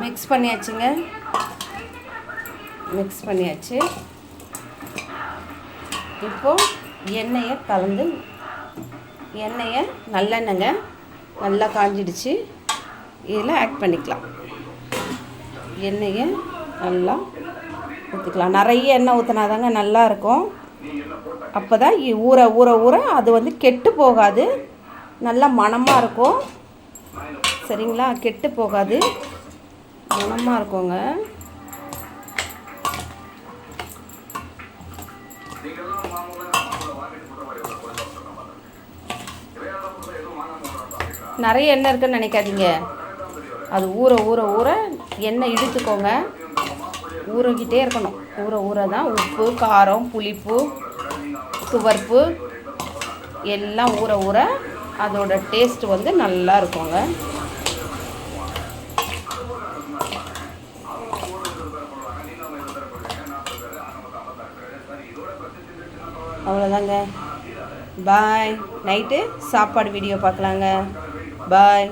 Mix பண்ணியாச்சுங்க. Mix பண்ணியாச்சு. இப்போது எண்ணெயை கலந்து நல்லெண்ணெய்ங்க நல்லா காஞ்சிடுச்சு. இதில் ஆட் பண்ணிக்கலாம். எண்ணெயை நல்லா ஊற்றிக்கலாம். நிறைய எண்ணெய் ஊற்றினாதாங்க நல்லாயிருக்கும். அப்போ தான் ஊற ஊற ஊற அது வந்து கெட்டு போகாது, நல்லா மணமாக இருக்கும். சரிங்களா? கெட்டு போகாது, மணமாக இருக்குங்க. நிறைய எண்ணெய் இருக்குன்னு நினைக்காதீங்க. அது ஊற ஊற ஊற எண்ணெய் இழுத்துக்கோங்க. ஊறிக்கிட்டே இருக்கணும். ஊற ஊற தான் உப்பு, காரம், புளிப்பு, துவர்ப்பு எல்லாம் ஊற ஊற அதோட டேஸ்ட் வந்து நல்லா இருக்குங்க. அவ்வளோதாங்க. பாய். நைட்டு சாப்பாடு வீடியோ பார்க்கலாங்க. பாய்.